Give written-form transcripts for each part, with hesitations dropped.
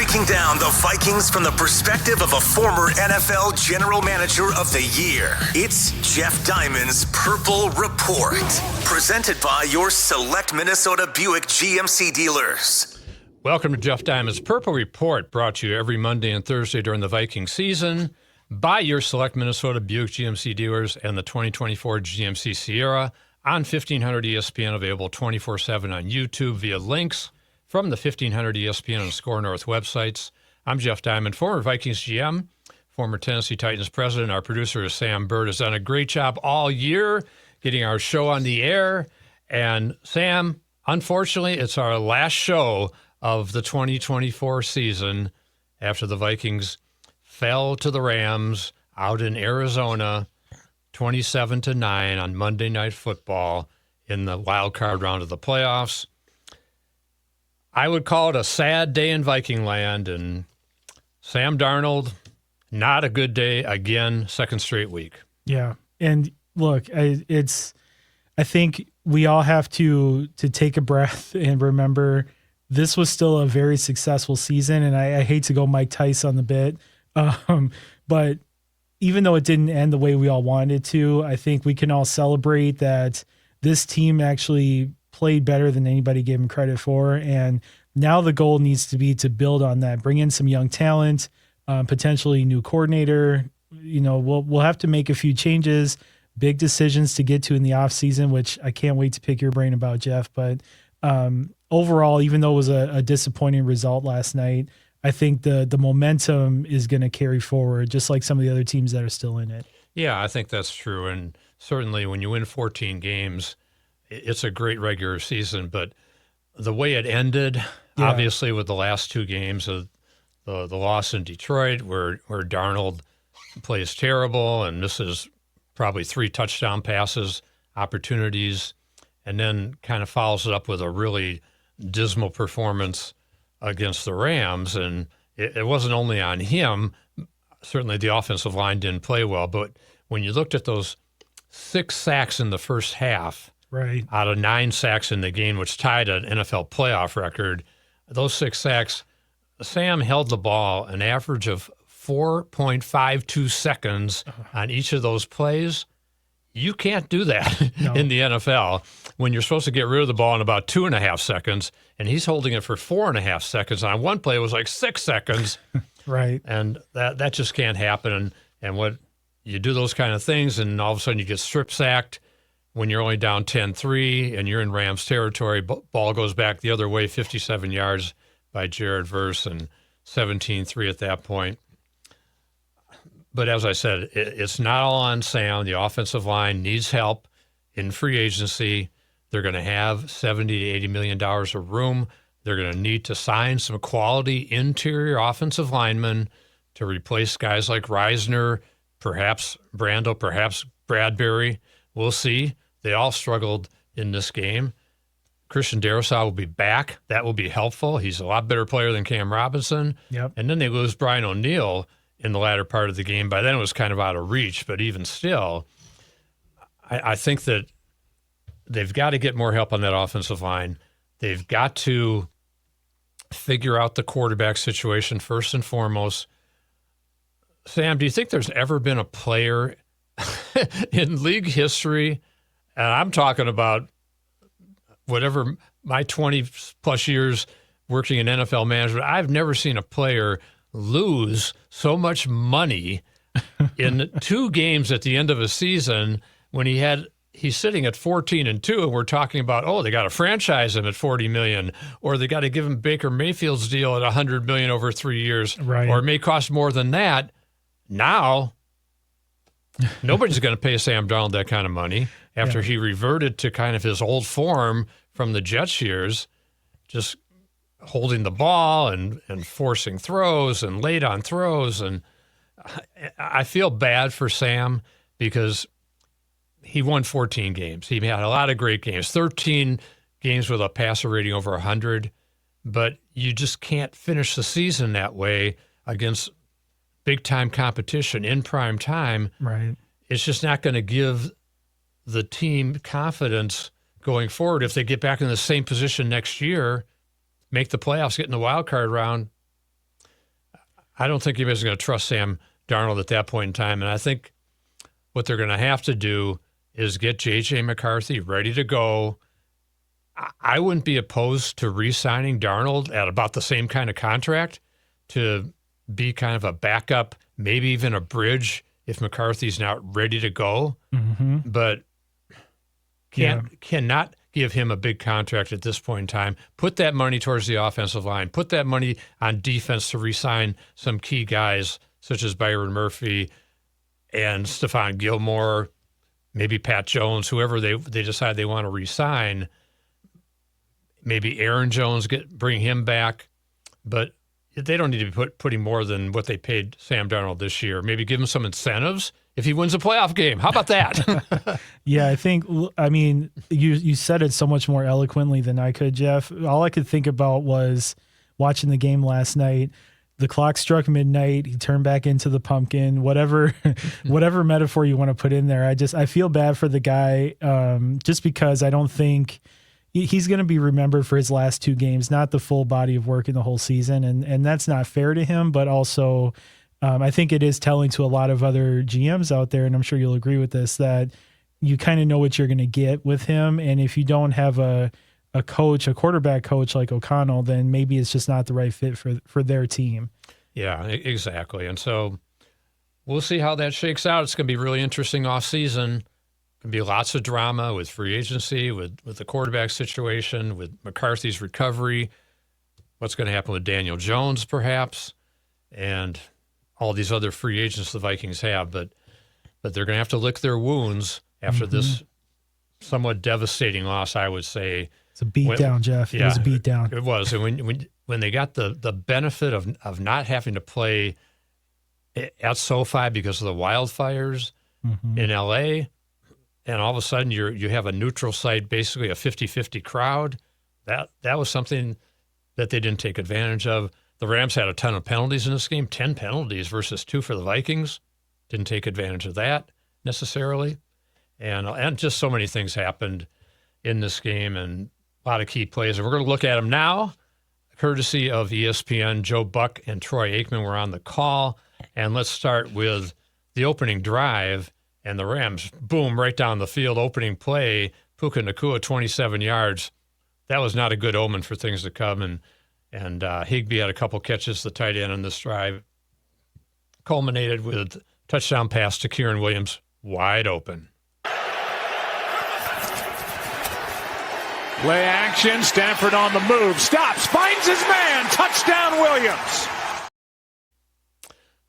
Breaking down the Vikings from the perspective of a former NFL General Manager of the Year. It's Jeff Diamond's Purple Report. Presented by your select Minnesota Buick GMC dealers. Welcome to Jeff Diamond's Purple Report, brought to you every Monday and Thursday during the Viking season by your select Minnesota Buick GMC dealers and the 2024 GMC Sierra on 1500 ESPN, available 24/7 on YouTube via links from the 1500 ESPN and Score North websites. I'm Jeff Diamond, former Vikings GM, former Tennessee Titans president. Our producer is Sam Bird, has done a great job all year getting our show on the air. And Sam, unfortunately, it's our last show of the 2024 season after the Vikings fell to the Rams out in Arizona 27-9 on Monday Night Football in the Wild Card Round of the playoffs. I would call it a sad day in Viking land, and Sam Darnold, not a good day again, second straight week. Yeah, and look, I think we all have to take a breath and remember this was still a very successful season, and I hate to go Mike Tyson on the bit, but even though it didn't end the way we all wanted it to, I think we can all celebrate that this team actually played better than anybody gave him credit for. And now the goal needs to be to build on that, bring in some young talent, potentially new coordinator. You know, we'll have to make a few changes, big decisions to get to in the offseason, which I can't wait to pick your brain about, Jeff. But overall, even though it was a disappointing result last night, I think the momentum is going to carry forward, just like some of the other teams that are still in it. Yeah, I think that's true. And certainly when you win 14 games, it's a great regular season. But the way it ended, obviously with the last two games of the loss in Detroit, where Darnold plays terrible and misses probably 3 touchdown passes, opportunities, and then kind of follows it up with a really dismal performance against the Rams. And it wasn't only on him. Certainly the offensive line didn't play well, but when you looked at those 6 sacks in the first half, right, out of 9 sacks in the game, which tied an NFL playoff record, those 6 sacks, Sam held the ball an average of 4.52 seconds on each of those plays. You can't do that in the NFL when you're supposed to get rid of the ball in about 2.5 seconds, and he's holding it for 4.5 seconds. On one play, it was like 6 seconds. Right. And that just can't happen. And what you do those kind of things, and all of a sudden you get strip sacked when you're only down 10-3 and you're in Rams territory. Ball goes back the other way, 57 yards by Jared Verse, and 17-3 at that point. But as I said, it's not all on Sam. The offensive line needs help in free agency. They're going to have $70 to $80 million of room. They're going to need to sign some quality interior offensive linemen to replace guys like Reisner, perhaps Brando, perhaps Bradbury. We'll see. They all struggled in this game. Christian Darrisaw will be back. That will be helpful. He's a lot better player than Cam Robinson. Yep. And then they lose Brian O'Neill in the latter part of the game. By then it was kind of out of reach, but even still, I think that they've got to get more help on that offensive line. They've got to figure out the quarterback situation first and foremost. Sam, do you think there's ever been a player in league history, and I'm talking about whatever my 20-plus years working in NFL management, I've never seen a player lose so much money in 2 games at the end of a season when he's sitting at 14-2, and we're talking about, they got to franchise him at $40 million, or they got to give him Baker Mayfield's deal at $100 million over 3 years, right, or it may cost more than that. Now, nobody's going to pay Sam Darnold that kind of money after he reverted to kind of his old form from the Jets years, just holding the ball and forcing throws and late on throws. And I feel bad for Sam because he won 14 games. He had a lot of great games, 13 games with a passer rating over 100, but you just can't finish the season that way against big-time competition in prime time. Right. It's just not going to give the team confidence going forward if they get back in the same position next year, make the playoffs, get in the wild card round. I don't think anybody's going to trust Sam Darnold at that point in time. And I think what they're going to have to do is get J.J. McCarthy ready to go. I wouldn't be opposed to re-signing Darnold at about the same kind of contract to be kind of a backup, maybe even a bridge if McCarthy's not ready to go. But cannot give him a big contract at this point in time. Put that money towards the offensive line. Put that money on defense to re-sign some key guys such as Byron Murphy and Stephon Gilmore, maybe Pat Jones, whoever they decide they want to re-sign. Maybe Aaron Jones, bring him back. But they don't need to be putting more than what they paid Sam Darnold this year. Maybe give him some incentives if he wins a playoff game. How about that? Yeah, I mean, you said it so much more eloquently than I could, Jeff. All I could think about was watching the game last night. The clock struck midnight. He turned back into the pumpkin, whatever metaphor you want to put in there. I feel bad for the guy just because I don't think he's going to be remembered for his last 2 games, not the full body of work in the whole season. And that's not fair to him, but also I think it is telling to a lot of other GMs out there, and I'm sure you'll agree with this, that you kind of know what you're going to get with him. And if you don't have a quarterback coach like O'Connell, then maybe it's just not the right fit for their team. Yeah, exactly. And so we'll see how that shakes out. It's going to be really interesting offseason. Going to be lots of drama with free agency, with the quarterback situation, with McCarthy's recovery, what's going to happen with Daniel Jones perhaps, and all these other free agents the Vikings have. But they're going to have to lick their wounds after this somewhat devastating loss, I would say. It's a beatdown, Jeff. Yeah, it was a beatdown. It was. And when they got the benefit of not having to play at SoFi because of the wildfires in L.A., and all of a sudden you have a neutral site, basically a 50-50 crowd, that was something that they didn't take advantage of. The Rams had a ton of penalties in this game, 10 penalties versus 2 for the Vikings. Didn't take advantage of that necessarily. And just so many things happened in this game and a lot of key plays. And we're going to look at them now, courtesy of ESPN. Joe Buck and Troy Aikman were on the call. And let's start with the opening drive. And the Rams, boom, right down the field, opening play, Puka Nacua, 27 yards. That was not a good omen for things to come. And Higbee had a couple catches, the tight end on this drive. Culminated with touchdown pass to Kieran Williams, wide open. Play action, Stanford on the move, stops, finds his man, touchdown Williams.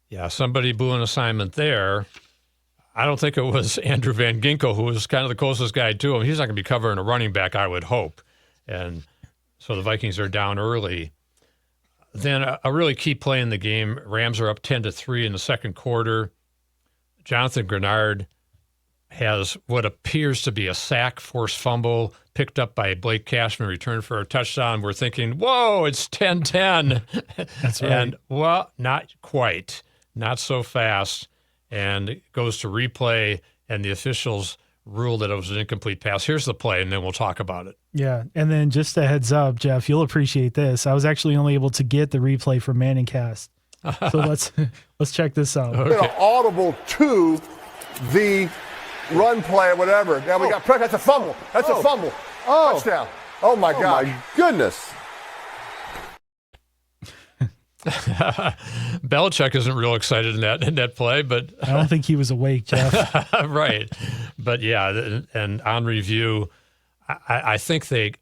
Yeah, somebody blew an assignment there. I don't think it was Andrew Van Ginkel, who was kind of the closest guy to him. He's not going to be covering a running back, I would hope. And so the Vikings are down early. Then a really key play in the game. Rams are up 10-3 in the second quarter. Jonathan Grenard has what appears to be a sack, forced fumble, picked up by Blake Cashman, returned for a touchdown. We're thinking, whoa, it's 10-10. That's right. And, well, not quite. Not so fast. And it goes to replay, and the officials ruled that it was an incomplete pass. Here's the play, and then we'll talk about it. Yeah, and then just a heads up, Jeff, you'll appreciate this. I was actually only able to get the replay from Manningcast. So let's check this out. Okay. An audible to the run play or whatever. Now we got pressure. That's a fumble. That's a fumble. Touchdown. Oh, my God. My goodness. Belichick isn't real excited in that play, but I don't think he was awake, Jeff. Right. But yeah, and on review, I think they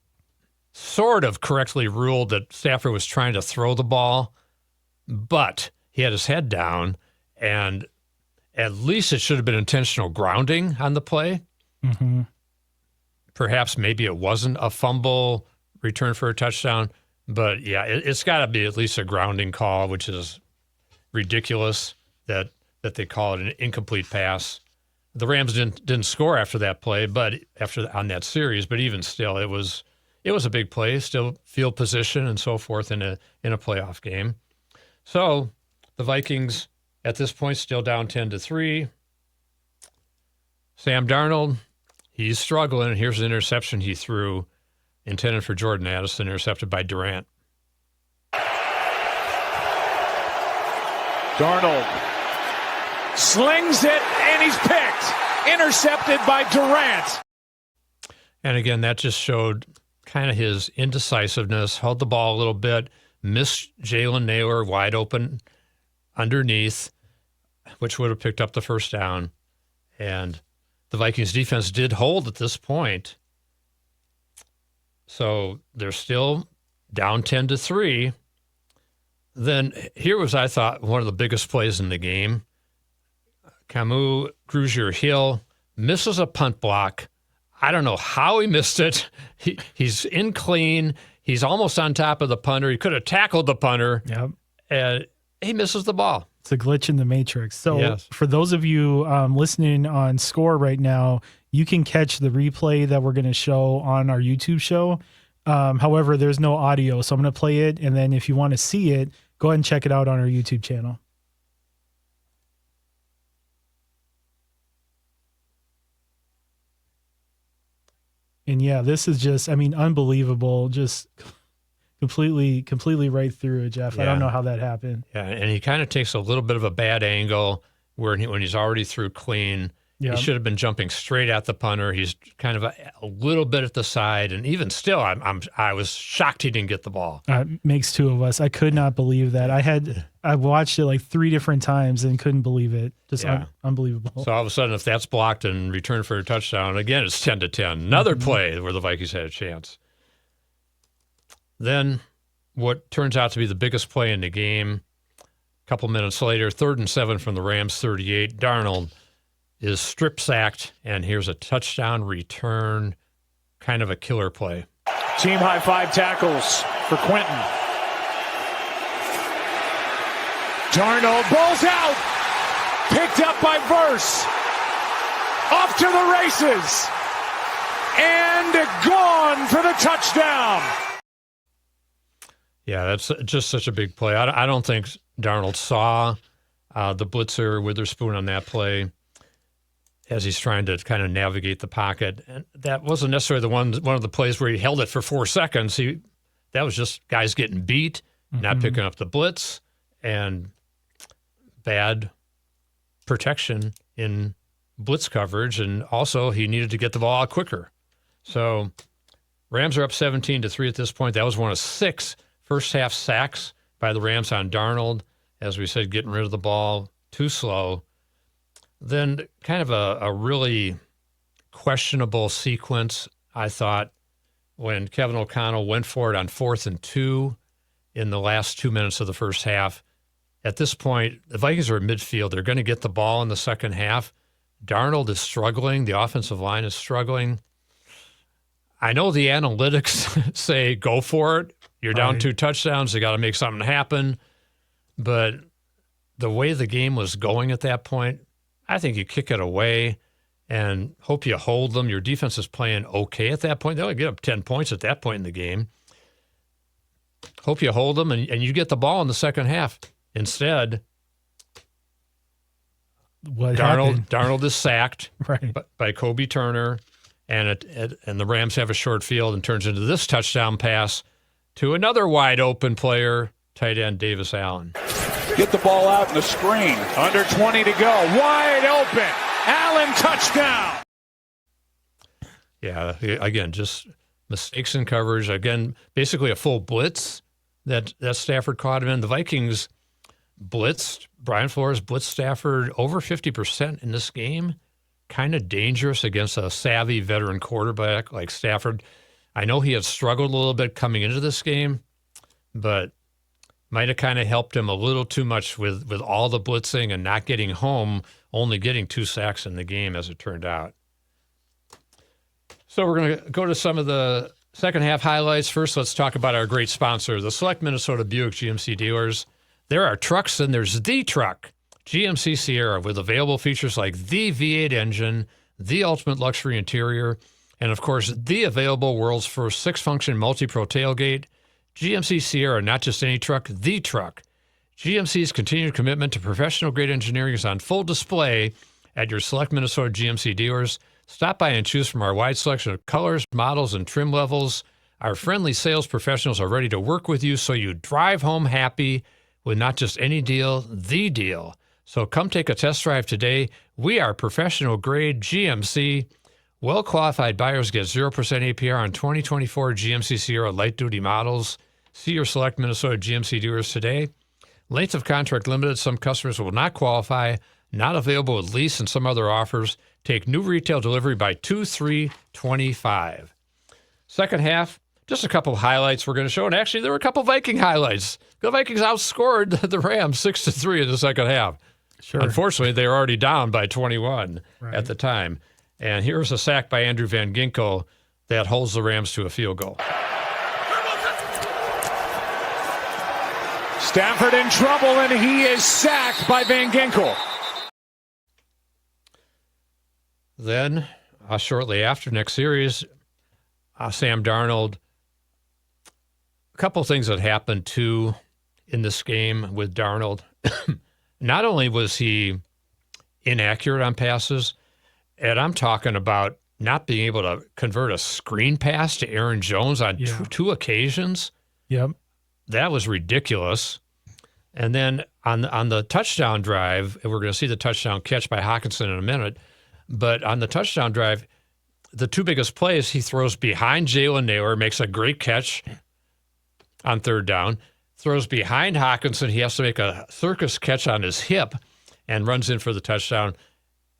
sort of correctly ruled that Stafford was trying to throw the ball, but he had his head down, and at least it should have been intentional grounding on the play. Perhaps maybe it wasn't a fumble return for a touchdown. But, yeah, it's got to be at least a grounding call, which is ridiculous that they call it an incomplete pass. The Rams didn't score after that play, but on that series. But even still, it was a big play, still field position and so forth in a playoff game. So the Vikings at this point still down 10-3. Sam Darnold, he's struggling. Here's an interception he threw. Intended for Jordan Addison, intercepted by Durant. Darnold slings it, and he's picked. Intercepted by Durant. And again, that just showed kind of his indecisiveness, held the ball a little bit, missed Jalen Naylor wide open underneath, which would have picked up the first down. And the Vikings defense did hold at this point. So they're still down 10-3. Then here was, I thought, one of the biggest plays in the game. Camus Grugier-Hill misses a punt block. I don't know how he missed it. He's in clean. He's almost on top of the punter. He could have tackled the punter. Yep. And he misses the ball. It's a glitch in the matrix. So yes. For those of you listening on Score right now, you can catch the replay that we're going to show on our YouTube show. However, there's no audio, so I'm going to play it. And then if you want to see it, go ahead and check it out on our YouTube channel. And yeah, this is just, I mean, unbelievable. Just completely right through it, Jeff. Yeah. I don't know how that happened. Yeah, and he kind of takes a little bit of a bad angle when he's already through clean. Yeah. He should have been jumping straight at the punter. He's kind of a little bit at the side, and even still, I was shocked he didn't get the ball. Makes two of us. I could not believe that. I watched it like 3 different times and couldn't believe it. Just unbelievable. So all of a sudden, if that's blocked and returned for a touchdown, again, it's 10-10. Another play where the Vikings had a chance. Then what turns out to be the biggest play in the game, a couple minutes later, 3rd and 7 from the Rams 38. Darnold is strip sacked, and here's a touchdown return, kind of a killer play. Team high 5 tackles for Quentin. Darnold balls out, picked up by Verse, off to the races, and gone for the touchdown. Yeah, that's just such a big play. I don't think Darnold saw the blitzer Witherspoon on that play as he's trying to kind of navigate the pocket. And that wasn't necessarily one of the plays where he held it for 4 seconds. That was just guys getting beat, not picking up the blitz, and bad protection in blitz coverage. And also he needed to get the ball out quicker. So Rams are up 17-3 at this point. That was one of 6 first half sacks by the Rams on Darnold. As we said, getting rid of the ball too slow. Then kind of a really questionable sequence, I thought, when Kevin O'Connell went for it on 4th and 2 in the last 2 minutes of the first half. At this point, the Vikings are at midfield. They're going to get the ball in the second half. Darnold is struggling. The offensive line is struggling. I know the analytics say go for it. You're down 2 touchdowns. You got to make something happen. But the way the game was going at that point, I think you kick it away and hope you hold them. Your defense is playing okay at that point. They only get up 10 points at that point in the game. Hope you hold them, and you get the ball in the second half. Instead, Darnold is sacked by Kobe Turner, and the Rams have a short field and turns into this touchdown pass to another wide open player, tight end Davis Allen. Get the ball out in the screen. Under 20 to go. Wide open. Allen touchdown. Yeah, again, just mistakes in coverage. Again, basically a full blitz that Stafford caught him in. The Vikings blitzed. Brian Flores blitzed Stafford over 50% in this game. Kind of dangerous against a savvy veteran quarterback like Stafford. I know he had struggled a little bit coming into this game, but might have kind of helped him a little too much with all the blitzing and not getting home, only getting 2 sacks in the game, as it turned out. So we're going to go to some of the second half highlights. First, let's talk about our great sponsor, the Select Minnesota Buick GMC dealers. There are trucks, and there's the truck, GMC Sierra, with available features like the V8 engine, the ultimate luxury interior, and, of course, the available world's first 6-function multi-pro tailgate. GMC Sierra, not just any truck, the truck. GMC's continued commitment to professional-grade engineering is on full display at your Select Minnesota GMC dealers. Stop by and choose from our wide selection of colors, models, and trim levels. Our friendly sales professionals are ready to work with you so you drive home happy with not just any deal, the deal. So come take a test drive today. We are professional-grade GMC. Well-qualified buyers get 0% APR on 2024 GMC Sierra light-duty models. See your select Minnesota GMC dealers today. Length of contract limited. Some customers will not qualify. Not available with lease and some other offers. Take new retail delivery by 2/3/25. Second half, just a couple of highlights we're going to show. And actually, there were a couple of Viking highlights. The Vikings outscored the Rams 6-3 in the second half. Sure. Unfortunately, they were already down by 21 at the time. And here's a sack by Andrew Van Ginkel that holds the Rams to a field goal. Stafford in trouble, and he is sacked by Van Ginkel. Then, shortly after next series, Sam Darnold. A couple of things that happened, too, in this game with Darnold. Not only was he inaccurate on passes, and I'm talking about not being able to convert a screen pass to Aaron Jones on two occasions. Yep. That was ridiculous. And then on the touchdown drive, and we're going to see the touchdown catch by Hockenson in a minute, but on the touchdown drive, the two biggest plays, he throws behind Jalen Naylor, makes a great catch on third down, throws behind Hockenson. He has to make a circus catch on his hip and runs in for the touchdown.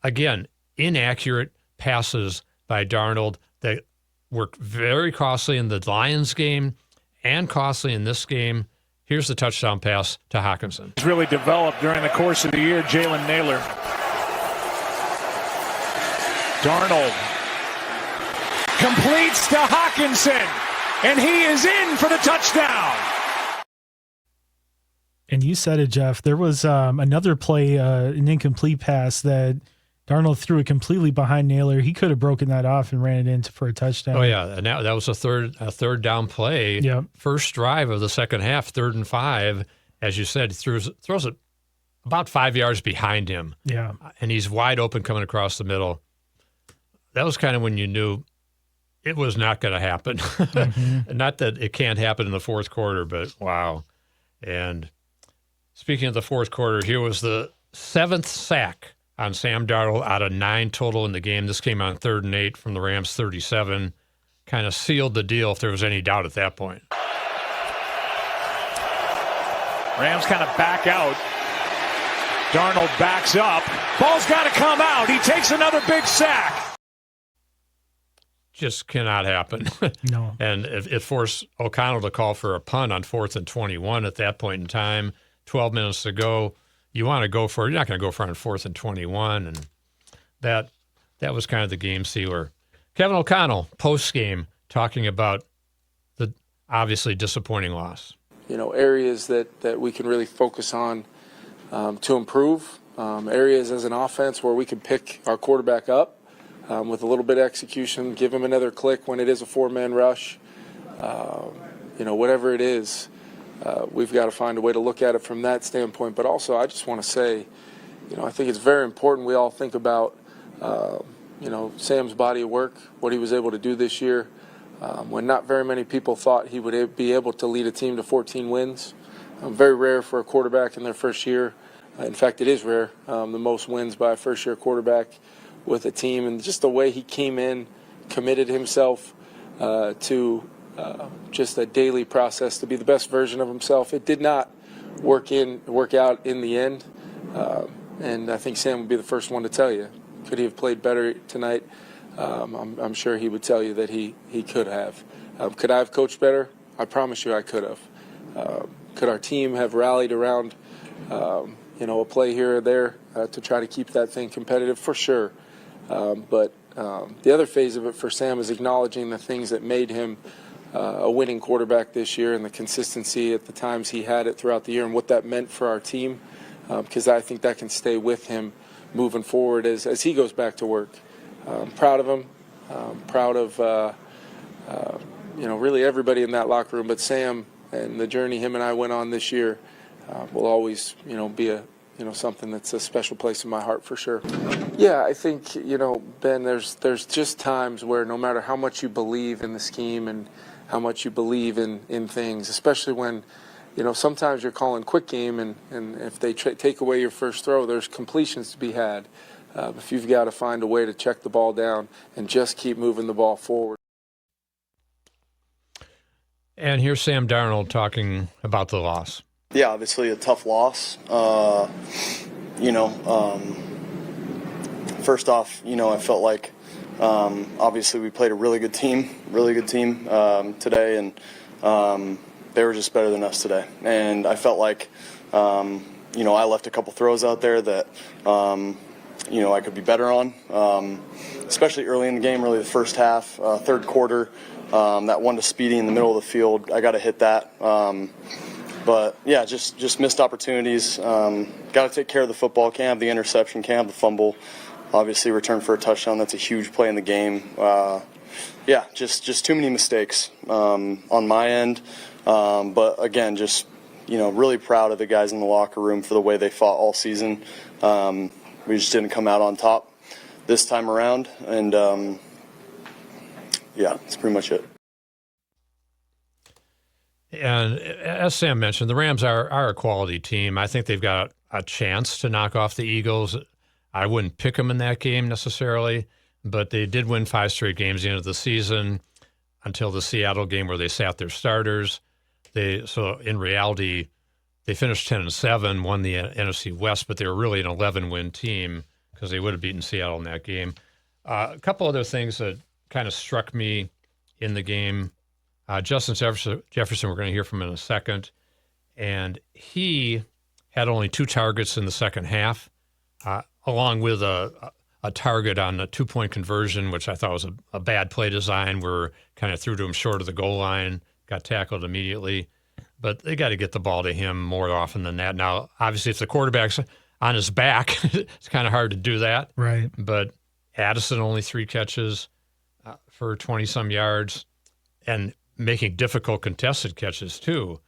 Again, inaccurate passes by Darnold that were very costly in the Lions game and costly in this game. Here's the touchdown pass to Hockenson. It's really developed during the course of the year, Jalen Naylor. Darnold completes to Hockenson, and he is in for the touchdown. And you said it, Jeff. There was another play, an incomplete pass that Darnold threw it completely behind Naylor. He could have broken that off and ran it in for a touchdown. Oh, yeah. And that was a third down play. Yep. First drive of the second half, 3rd and 5. As you said, throws it about 5 yards behind him. Yeah. And he's wide open coming across the middle. That was kind of when you knew it was not going to happen. Mm-hmm. Not that it can't happen in the fourth quarter, but wow. And speaking of the fourth quarter, here was the 7th sack on Sam Darnold out of 9 total in the game. This came on 3rd and 8 from the Rams' 37. Kind of sealed the deal if there was any doubt at that point. Rams kind of back out. Darnold backs up. Ball's got to come out. He takes another big sack. Just cannot happen. No. And it forced O'Connell to call for a punt on 4th and 21 at that point in time. 12 minutes to go. You want to go for it. You're not going to go for it on 4th and 21. And that was kind of the game sealer. Kevin O'Connell, post-game, talking about the obviously disappointing loss. Areas that we can really focus on to improve. Areas as an offense where we can pick our quarterback up with a little bit of execution, give him another click when it is a 4-man rush. Whatever it is, we've got to find a way to look at it from that standpoint. But also, I just want to say, I think it's very important we all think about, Sam's body of work, what he was able to do this year, when not very many people thought he would be able to lead a team to 14 wins. Very rare for a quarterback in their first year. In fact, it is rare, the most wins by a first-year quarterback with a team. And just the way he came in, committed himself to just a daily process to be the best version of himself. It did not work out in the end, and I think Sam would be the first one to tell you. Could he have played better tonight? I'm sure he would tell you that he could have. Could I have coached better? I promise you I could have. Could our team have rallied around a play here or there to try to keep that thing competitive? For sure. But the other phase of it for Sam is acknowledging the things that made him a winning quarterback this year and the consistency at the times he had it throughout the year and what that meant for our team, because I think that can stay with him moving forward as he goes back to work. Proud of him, proud of really everybody in that locker room, but Sam and the journey him and I went on this year will always be something that's a special place in my heart for sure. Yeah, I think, Ben, there's just times where no matter how much you believe in the scheme and how much you believe in things, especially when sometimes you're calling quick game, and if they take away your first throw, there's completions to be had. If you've got to find a way to check the ball down and just keep moving the ball forward. And here's Sam Darnold talking about the loss. Yeah, obviously a tough loss. First off, I felt like obviously we played a really good team today, and they were just better than us today. And I felt like, I left a couple throws out there that, I could be better on, especially early in the game, really the first half, third quarter, that one to Speedy in the middle of the field. I got to hit that. But, yeah, just missed opportunities. Got to take care of the football. Can't have the interception, can't have the fumble. Obviously, return for a touchdown. That's a huge play in the game. Just too many mistakes on my end. But, again, just, really proud of the guys in the locker room for the way they fought all season. We just didn't come out on top this time around. And, that's pretty much it. And as Sam mentioned, the Rams are a quality team. I think they've got a chance to knock off the Eagles. I wouldn't pick them in that game necessarily, but they did win 5 straight games at the end of the season until the Seattle game where they sat their starters. So in reality, they finished 10-7, won the NFC West, but they were really an 11-win team because they would have beaten Seattle in that game. A couple other things that kind of struck me in the game. Justin Jefferson, we're going to hear from in a second, and he had only 2 targets in the second half, along with a target on a 2-point conversion, which I thought was a bad play design, where kind of threw to him short of the goal line, got tackled immediately. But they got to get the ball to him more often than that. Now, obviously, if the quarterback's on his back, it's kind of hard to do that. Right. But Addison only 3 catches for 20-some yards, and making difficult contested catches too.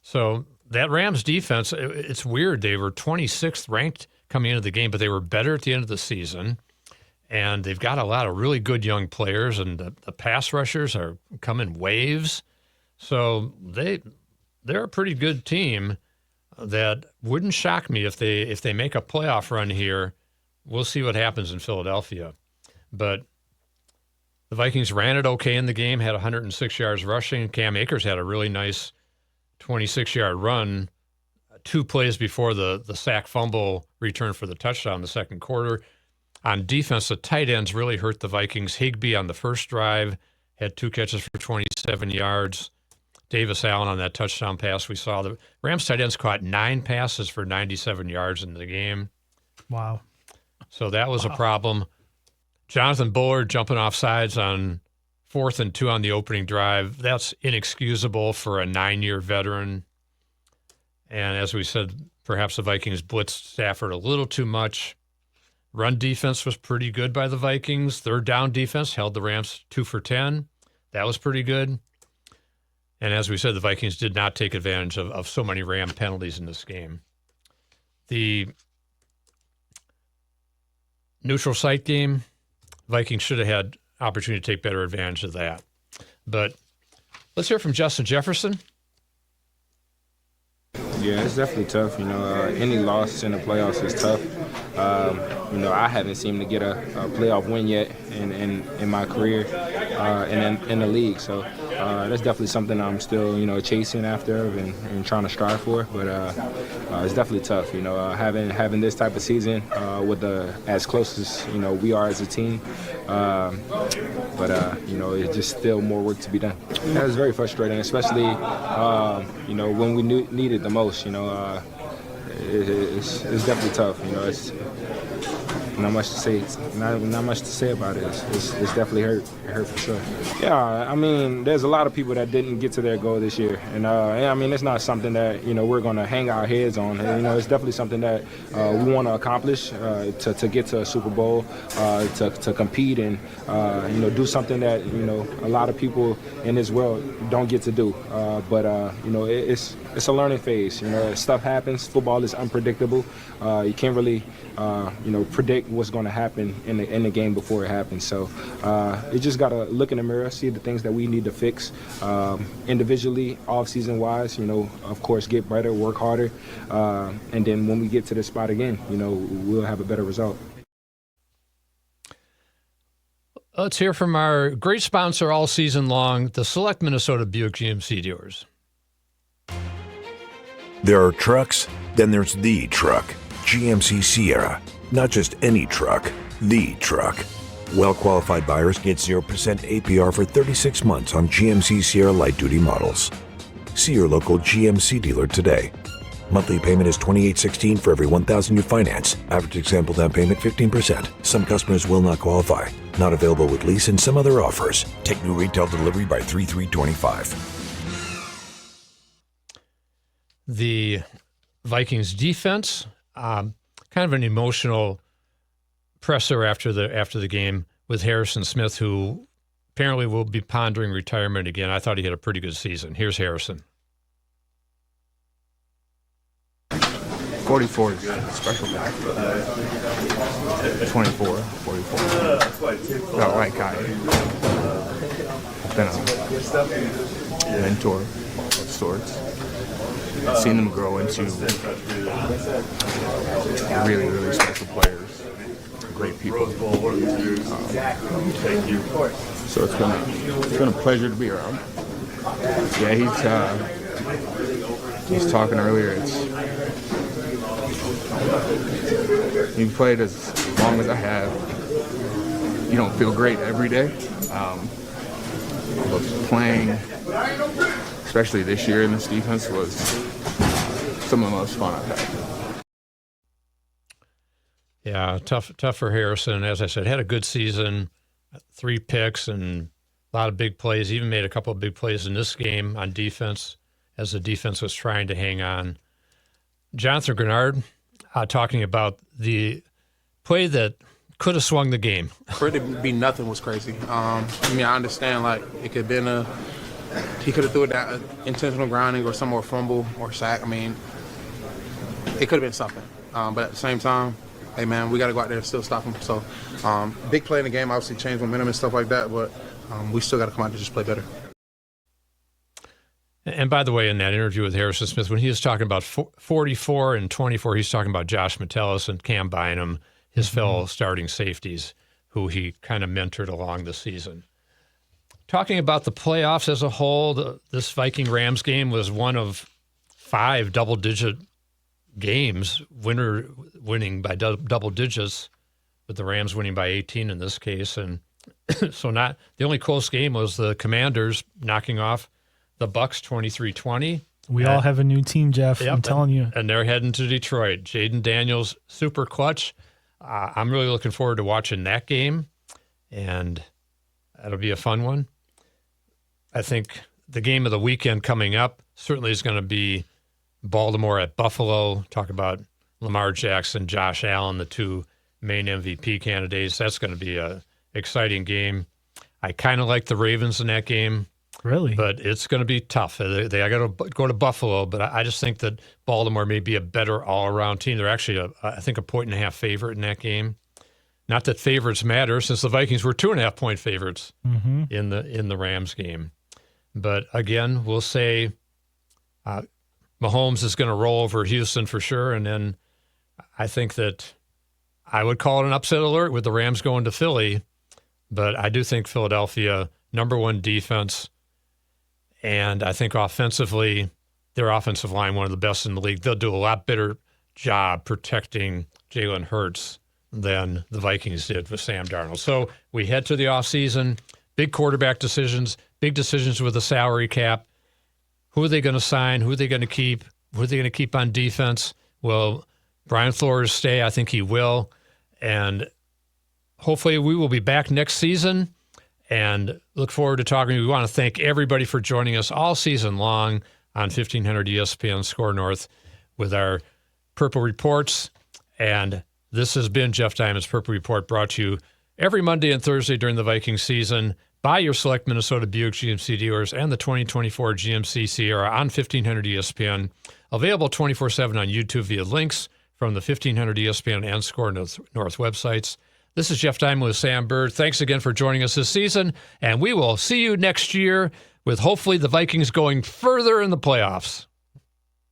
So that Rams defense, it's weird. They were 26th ranked coming into the game, but they were better at the end of the season. And they've got a lot of really good young players, and the pass rushers are coming waves. So they're a pretty good team that wouldn't shock me if they make a playoff run here. We'll see what happens in Philadelphia. But the Vikings ran it okay in the game, had 106 yards rushing. Cam Akers had a really nice 26-yard run 2 plays before the sack fumble return for the touchdown in the second quarter. On defense, the tight ends really hurt the Vikings. Higbee on the first drive had 2 catches for 27 yards. Davis Allen on that touchdown pass we saw. The Rams tight ends caught 9 passes for 97 yards in the game. Wow. So that was a problem. Jonathan Bullard jumping off sides on 4th and 2 on the opening drive. That's inexcusable for a 9-year veteran. And as we said, perhaps the Vikings blitzed Stafford a little too much. Run defense was pretty good by the Vikings. Third down defense held the Rams 2 for 10. That was pretty good. And as we said, the Vikings did not take advantage of so many Ram penalties in this game. The neutral site game, Vikings should have had opportunity to take better advantage of that. But let's hear from Justin Jefferson. Yeah, it's definitely tough. Any loss in the playoffs is tough. I haven't seemed to get a playoff win yet in my career and in the league. So that's definitely something I'm still, chasing after and trying to strive for. But it's definitely tough, having this type of season with as close as, we are as a team. But it's just still more work to be done. Yeah, it's very frustrating, especially, when we need it the most. It's definitely tough. It's not much to say. Not much to say about it. It's definitely hurt. It hurt for sure. Yeah, there's a lot of people that didn't get to their goal this year, and it's not something that we're going to hang our heads on. It's definitely something that we want to accomplish to get to a Super Bowl, to compete and do something that a lot of people in this world don't get to do. But it's a learning phase. Stuff happens. Football is unpredictable. You can't really predict what's going to happen in the game before it happens. So you just got to look in the mirror, see the things that we need to fix individually, off-season wise. Of course, get better, work harder, and then when we get to this spot again, we'll have a better result. Let's hear from our great sponsor all season long, the Select Minnesota Buick GMC dealers. There are trucks, then there's the truck, GMC Sierra. Not just any truck, the truck. Well-qualified buyers get 0% APR for 36 months on GMC Sierra light-duty models. See your local GMC dealer today. Monthly payment is $28.16 for every $1,000 you finance. Average example down payment 15%. Some customers will not qualify. Not available with lease and some other offers. Take new retail delivery by 3/3/25. The Vikings defense, kind of an emotional presser after the game with Harrison Smith, who apparently will be pondering retirement again. I thought he had a pretty good season. Here's Harrison. 44 is special back. 24, 44. Got a white guy. Been a mentor of sorts. Seen them grow into really, really special players. Great people. So it's been a pleasure to be around. Yeah, he's talking earlier. You played as long as I have. You don't feel great every day. But playing, especially this year in this defense, was some of the most fun I've had. Yeah, tough for Harrison. As I said, had a good season, 3 picks and a lot of big plays. Even made a couple of big plays in this game on defense as the defense was trying to hang on. Jonathan Grenard talking about the play that could have swung the game. For it to be nothing was crazy. I understand, it could have been he could have threw it down, intentional grounding or some more fumble or sack. It could have been something. But at the same time, hey, man, we got to go out there and still stop him. So big play in the game, obviously changed momentum and stuff like that, but we still got to come out and just play better. And by the way, in that interview with Harrison Smith, when he was talking about 44 and 24, he's talking about Josh Metellus and Cam Bynum, his fellow starting safeties, who he kind of mentored along the season. Talking about the playoffs as a whole, this Viking-Rams game was one of 5 double-digit games, winning by double digits, with the Rams winning by 18 in this case. And so the only close game was the Commanders knocking off the Bucs 23-20. We all have a new team, Jeff. Yep, I'm telling you. And they're heading to Detroit. Jaden Daniels, super clutch. I'm really looking forward to watching that game, and that'll be a fun one. I think the game of the weekend coming up certainly is going to be Baltimore at Buffalo. Talk about Lamar Jackson, Josh Allen, the 2 main MVP candidates. That's going to be an exciting game. I kind of like the Ravens in that game. Really? But it's going to be tough. They got to go to Buffalo, but I just think that Baltimore may be a better all-around team. They're actually, I think, a 1.5 favorite in that game. Not that favorites matter, since the Vikings were 2.5-point favorites in the Rams game. But again, we'll say Mahomes is going to roll over Houston for sure, and then I think that I would call it an upset alert with the Rams going to Philly. But I do think Philadelphia, number 1 defense. And I think offensively, their offensive line, one of the best in the league. They'll do a lot better job protecting Jalen Hurts than the Vikings did with Sam Darnold. So we head to the offseason, big quarterback decisions, big decisions with the salary cap. Who are they going to sign? Who are they going to keep? Who are they going to keep on defense? Will Brian Flores stay? I think he will. And hopefully we will be back next season. And look forward to talking. We want to thank everybody for joining us all season long on 1500 ESPN Score North with our Purple Reports. And this has been Jeff Diamond's Purple Report, brought to you every Monday and Thursday during the Vikings season by your select Minnesota Buick GMC dealers and the 2024 GMC Sierra on 1500 ESPN. Available 24/7 on YouTube via links from the 1500 ESPN and Score North websites. This is Jeff Diamond with Sam Bird. Thanks again for joining us this season, and we will see you next year with hopefully the Vikings going further in the playoffs.